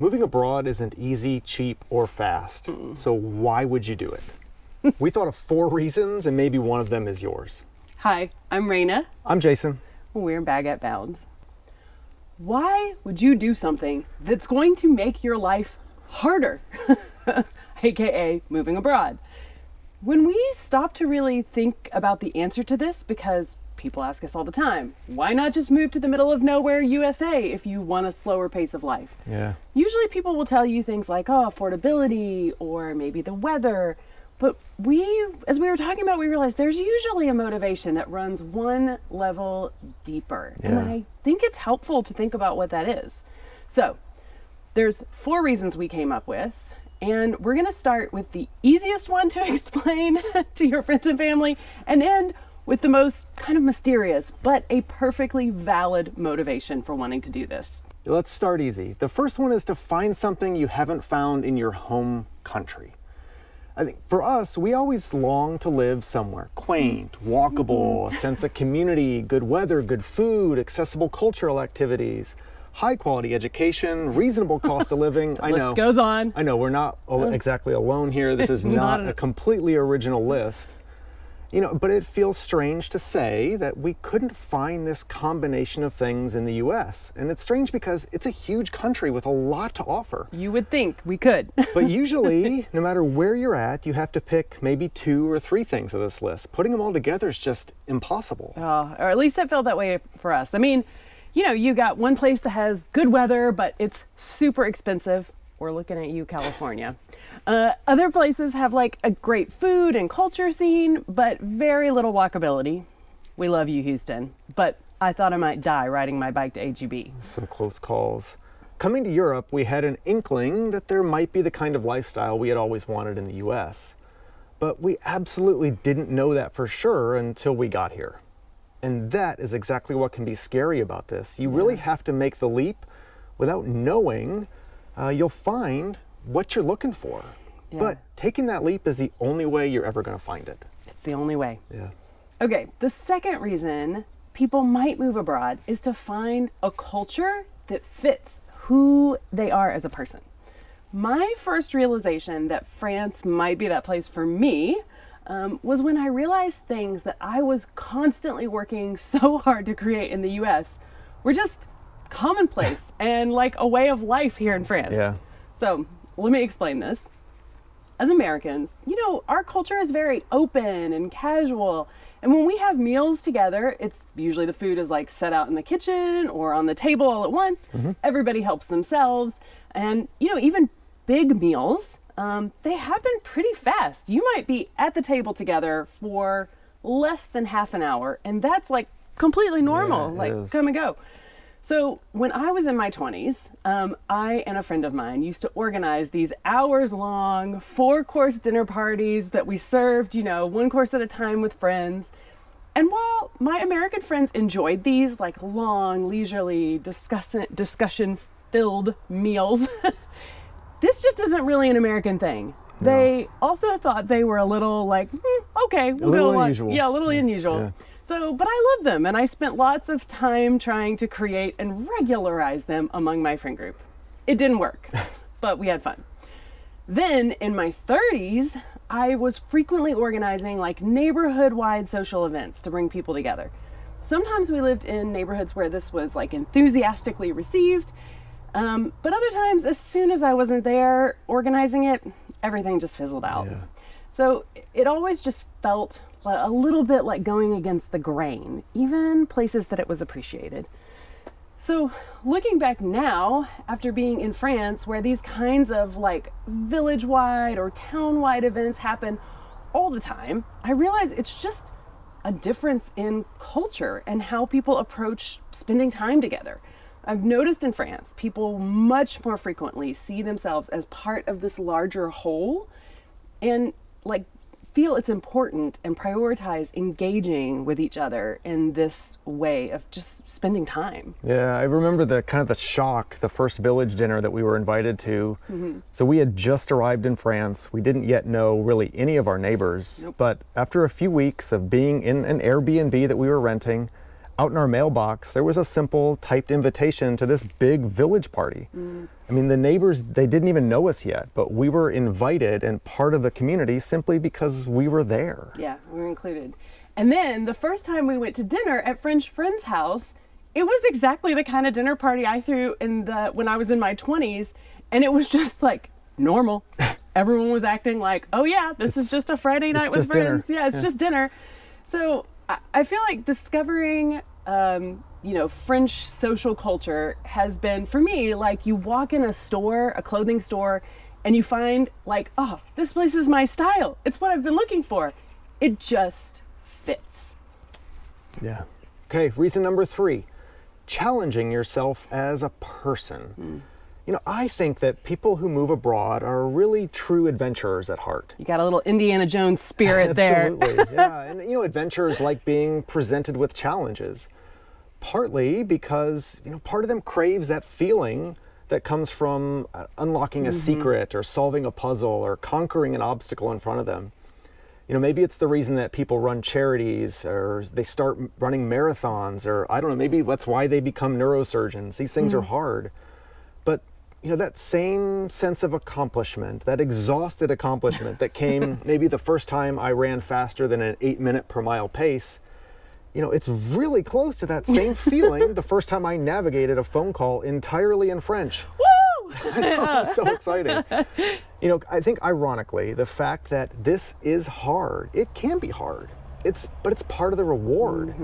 Moving abroad isn't easy, cheap, or fast. So why would you do it? We thought of 4 reasons, and maybe one of them is yours. Hi, I'm Raina. I'm Jason. We're Baguette Bound. Why would you do something that's going to make your life harder? AKA moving abroad. When we stop to really think about the answer to this, because people ask us all the time, why not just move to the middle of nowhere USA if you want a slower pace of life? Yeah. Usually people will tell you things like, oh, affordability, or maybe the weather. But as we were talking about, we realized there's usually a motivation that runs one level deeper. Yeah. And I think it's helpful to think about what that is. So there's 4 reasons we came up with, and we're going to start with the easiest one to explain to your friends and family and end with the most kind of mysterious, but a perfectly valid motivation for wanting to do this. Let's start easy. The first one is to find something you haven't found in your home country. I think for us, we always long to live somewhere quaint, walkable, a sense of community, good weather, good food, accessible cultural activities, high quality education, reasonable cost of living. I know. List goes on. I know, we're not exactly alone here. This is not a completely original list. But it feels strange to say that we couldn't find this combination of things in the US. And it's strange because it's a huge country with a lot to offer. You would think we could. But usually, no matter where you're at, you have to pick maybe 2 or 3 things of this list. Putting them all together is just impossible. Or at least it felt that way for us. I mean, you got one place that has good weather, but it's super expensive. We're looking at you, California. Other places have like a great food and culture scene, but very little walkability. We love you, Houston, but I thought I might die riding my bike to HEB. Some close calls. Coming to Europe, we had an inkling that there might be the kind of lifestyle we had always wanted in the US. But we absolutely didn't know that for sure until we got here. And that is exactly what can be scary about this. You really have to make the leap without knowing you'll find what you're looking for. Yeah. But taking that leap is the only way you're ever going to find it. It's the only way. Yeah. Okay, the second reason people might move abroad is to find a culture that fits who they are as a person. My first realization that France might be that place for me was when I realized things that I was constantly working so hard to create in the US were just commonplace and like a way of life here in France. Yeah. So let me explain this. As Americans, our culture is very open and casual. And when we have meals together, it's usually the food is like set out in the kitchen or on the table all at once. Mm-hmm. Everybody helps themselves. And, even big meals, they happen pretty fast. You might be at the table together for less than half an hour. And that's like completely normal, come and go. So when I was in my 20s, I and a friend of mine used to organize these hours-long 4-course dinner parties that we served, 1 course at a time with friends. And while my American friends enjoyed these like long, leisurely, discussion-filled meals, this just isn't really an American thing. No. They also thought they were a little like, okay, we'll go unusual. Yeah, a little unusual. Yeah. So, but I love them, and I spent lots of time trying to create and regularize them among my friend group. It didn't work, but we had fun. Then in my 30s, I was frequently organizing like neighborhood-wide social events to bring people together. Sometimes we lived in neighborhoods where this was like enthusiastically received, but other times, as soon as I wasn't there organizing it, everything just fizzled out. Yeah. So it always just felt a little bit like going against the grain, even places that it was appreciated. So looking back now, after being in France, where these kinds of like village-wide or town-wide events happen all the time, I realize it's just a difference in culture and how people approach spending time together. I've noticed in France, people much more frequently see themselves as part of this larger whole and like feel it's important and prioritize engaging with each other in this way of just spending time. Yeah, I remember the shock, the first village dinner that we were invited to. Mm-hmm. So we had just arrived in France. We didn't yet know really any of our neighbors. Nope. But after a few weeks of being in an Airbnb that we were renting, Out in our mailbox, there was a simple typed invitation to this big village party. I mean, the neighbors, they didn't even know us yet, but we were invited and part of the community simply because we were there. Yeah, we were included. And then the first time we went to dinner at French friend's house, it was exactly the kind of dinner party I threw when I was in my 20s, and it was just like normal. Everyone was acting like, oh yeah, this is just a Friday night with friends. Dinner. Yeah, it's just dinner. So I feel like discovering, French social culture has been, for me, like you walk in a clothing store, and you find like, oh, this place is my style. It's what I've been looking for. It just fits. Yeah. Okay, reason number 3, challenging yourself as a person. I think that people who move abroad are really true adventurers at heart. You got a little Indiana Jones spirit there. Absolutely, yeah. And adventurers like being presented with challenges. Partly because, part of them craves that feeling that comes from unlocking a secret or solving a puzzle or conquering an obstacle in front of them. Maybe it's the reason that people run charities or they start running marathons, or I don't know, maybe that's why they become neurosurgeons. These things are hard. But that same sense of accomplishment, that exhausted accomplishment that came maybe the first time I ran faster than an 8-minute per mile pace, it's really close to that same feeling the first time I navigated a phone call entirely in French. Woo! I know, it's so exciting. I think ironically, the fact that this is hard, it can be hard. But it's part of the reward.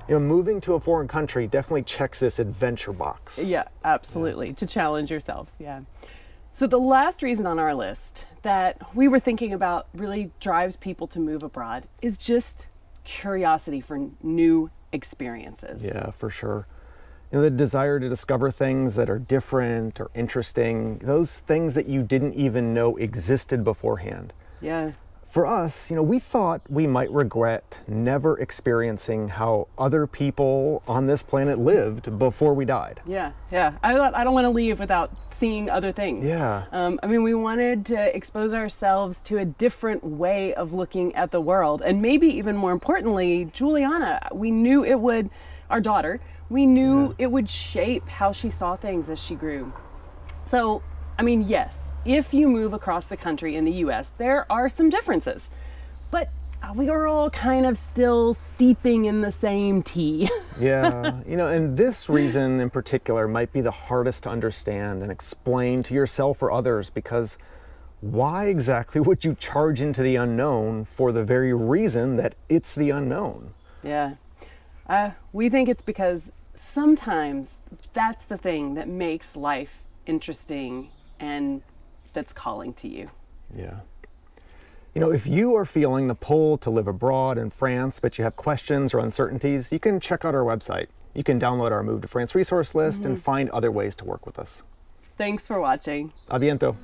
Moving to a foreign country definitely checks this adventure box. Yeah, absolutely. To challenge yourself. Yeah. So the last reason on our list that we were thinking about really drives people to move abroad is just curiosity for new experiences. Yeah, for sure. The desire to discover things that are different or interesting, those things that you didn't even know existed beforehand. Yeah. For us, we thought we might regret never experiencing how other people on this planet lived before we died. Yeah. I thought I don't want to leave without seeing other things. Yeah. We wanted to expose ourselves to a different way of looking at the world. And maybe even more importantly, Juliana, we knew it would, our daughter, we knew it would shape how she saw things as she grew. So, yes, if you move across the country in the US, there are some differences, but we are all kind of still steeping in the same tea. Yeah, and this reason in particular might be the hardest to understand and explain to yourself or others, because why exactly would you charge into the unknown for the very reason that it's the unknown? Yeah, we think it's because sometimes that's the thing that makes life interesting and that's calling to you. Yeah. If you are feeling the pull to live abroad in France, but you have questions or uncertainties, you can check out our website. You can download our Move to France resource list and find other ways to work with us. Thanks for watching. A bientôt.